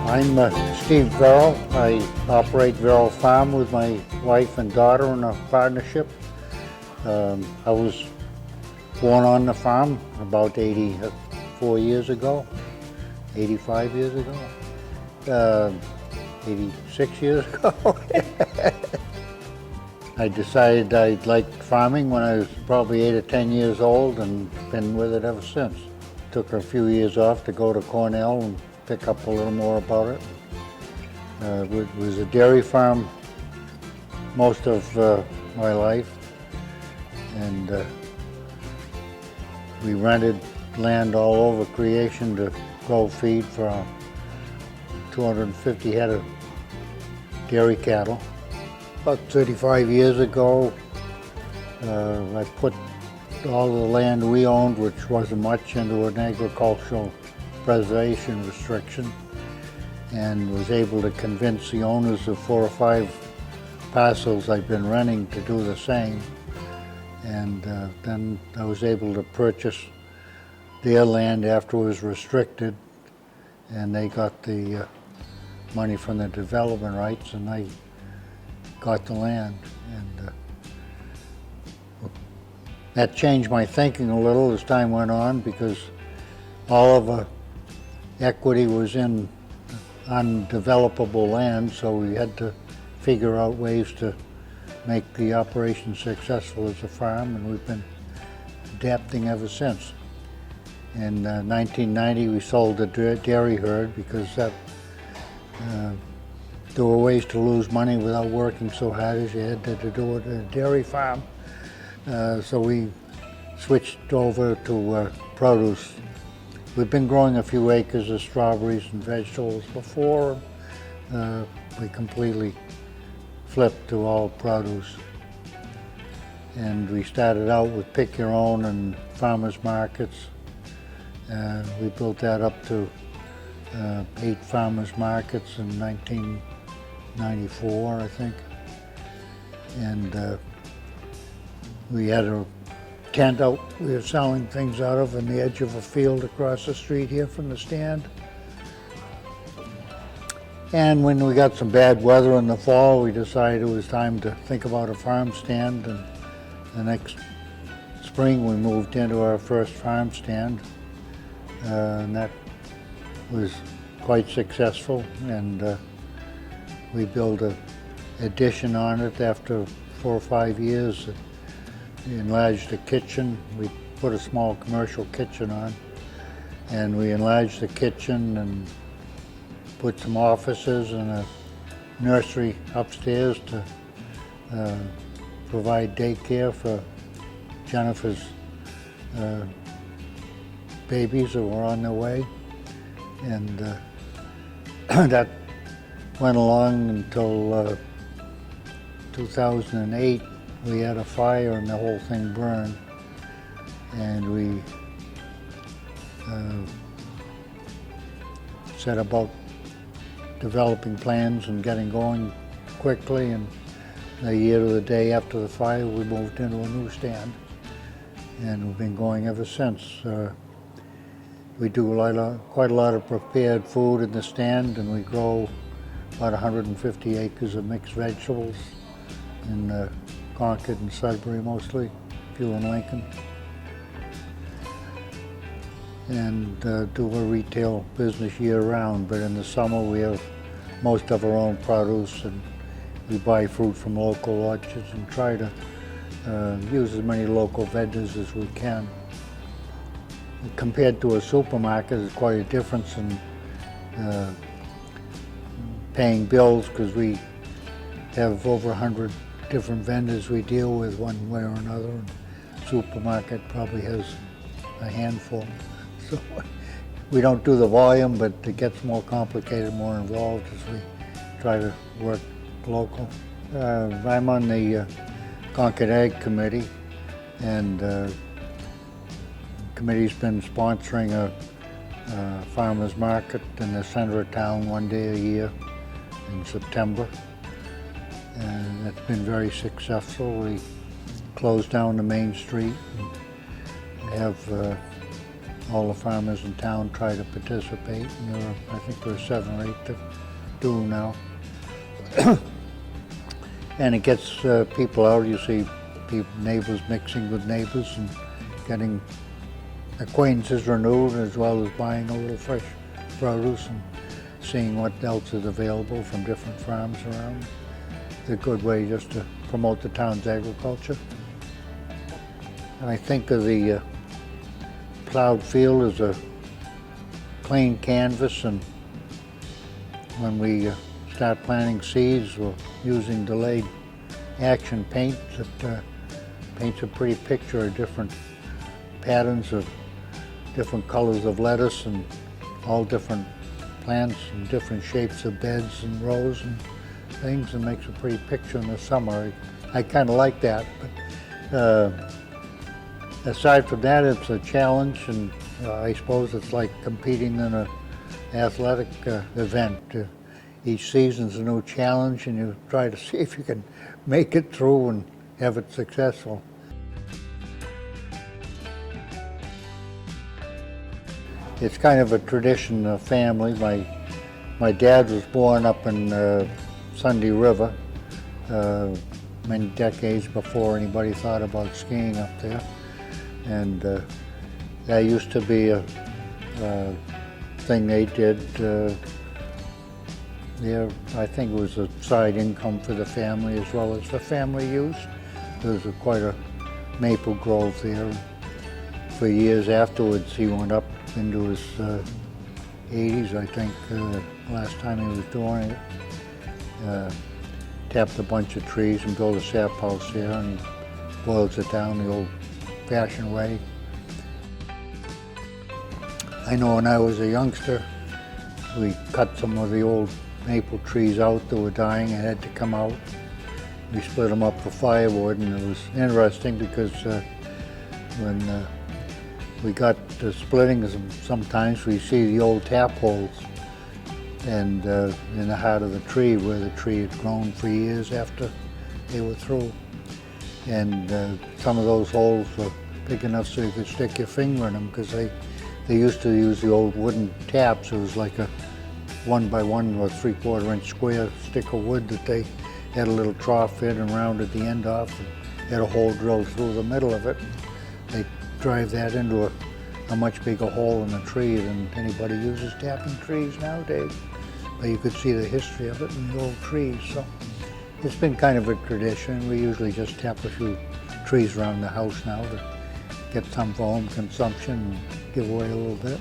I'm Steve Verrill. I operate Verrill Farm with my wife and daughter in a partnership. I was born on the farm about 84 years ago, 85 years ago, 86 years ago. I decided I liked farming when I was probably 8 or 10 years old and been with it ever since. Took a few years off to go to Cornell and pick up a little more about it. It was a dairy farm most of my life, and we rented land all over creation to grow feed for 250 head of dairy cattle. About 35 years ago, I put all the land we owned, which wasn't much, into an agricultural preservation restriction, and was able to convince the owners of 4 or 5 parcels I've been renting to do the same. And then I was able to purchase their land after it was restricted, and they got the money from the development rights, and I got the land. And that changed my thinking a little as time went on, because all of the equity was in undevelopable land, so we had to figure out ways to make the operation successful as a farm, and we've been adapting ever since. In 1990, we sold the dairy herd because there were ways to lose money without working so hard as you had to do it at a dairy farm. So we switched over to produce. We've been growing a few acres of strawberries and vegetables before. We completely flipped to all produce. And we started out with pick your own and farmers markets. We built that up to 8 farmers markets in 1994, I think. And we had a tent out we were selling things out of on the edge of a field across the street here from the stand. And when we got some bad weather in the fall, we decided it was time to think about a farm stand, and the next spring we moved into our first farm stand, and that was quite successful, and we built an addition on it after 4 or 5 years. We enlarged the kitchen. We put a small commercial kitchen on, and we enlarged the kitchen and put some offices and a nursery upstairs to provide daycare for Jennifer's babies that were on their way. And that went along until 2008. We had a fire and the whole thing burned, and we set about developing plans and getting going quickly, and a year to the day after the fire we moved into a new stand, and we've been going ever since. We do quite a lot of prepared food in the stand, and we grow about 150 acres of mixed vegetables in Concord and Sudbury mostly, a few in Lincoln. And do a retail business year-round, but in the summer we have most of our own produce, and we buy fruit from local orchards and try to use as many local vendors as we can. Compared to a supermarket, there's quite a difference in paying bills, because we have over 100 different vendors we deal with one way or another, and supermarket probably has a handful. So we don't do the volume, but it gets more complicated, more involved as we try to work local. I'm on the Concord Ag Committee, and the committee's been sponsoring a farmers market in the center of town one day a year in September. And it's been very successful. We closed down the main street and have all the farmers in town try to participate, and I think there are 7 or 8 that do now. And it gets people out. You see neighbors mixing with neighbors and getting acquaintances renewed, as well as buying a little fresh produce and seeing what else is available from different farms around. It's a good way just to promote the town's agriculture. And I think of the plowed field as a clean canvas, and when we start planting seeds, we're using delayed action paint that paints a pretty picture of different patterns of different colors of lettuce and all different plants and different shapes of beds and rows and things, and makes a pretty picture in the summer. I kind of like that, but aside from that, it's a challenge, and I suppose it's like competing in an athletic event. Each season's a new challenge, and you try to see if you can make it through and have it successful. It's kind of a tradition of family. My dad was born up in Sunday River many decades before anybody thought about skiing up there. And that used to be a thing they did there. I think it was a side income for the family as well as for family use. There was quite a maple grove there. For years afterwards, he went up into his 80s, I think, last time he was doing it. Tapped a bunch of trees and built a sap house there, and he boils it down the old-fashioned way. I know when I was a youngster, we cut some of the old maple trees out that were dying and had to come out. We split them up for firewood, and it was interesting because when we got to splitting them, sometimes we see the old tap holes and in the heart of the tree where the tree had grown for years after they were through. And some of those holes were big enough so you could stick your finger in them, because they used to use the old wooden taps. It was like a 1 by 1 or 3/4 inch square stick of wood that they had a little trough in and rounded the end off and had a hole drilled through the middle of it. They drive that into a much bigger hole in the tree than anybody uses tapping trees nowadays. But you could see the history of it in the old trees. So it's been kind of a tradition. We usually just tap a few trees around the house now to get some for home consumption and give away a little bit.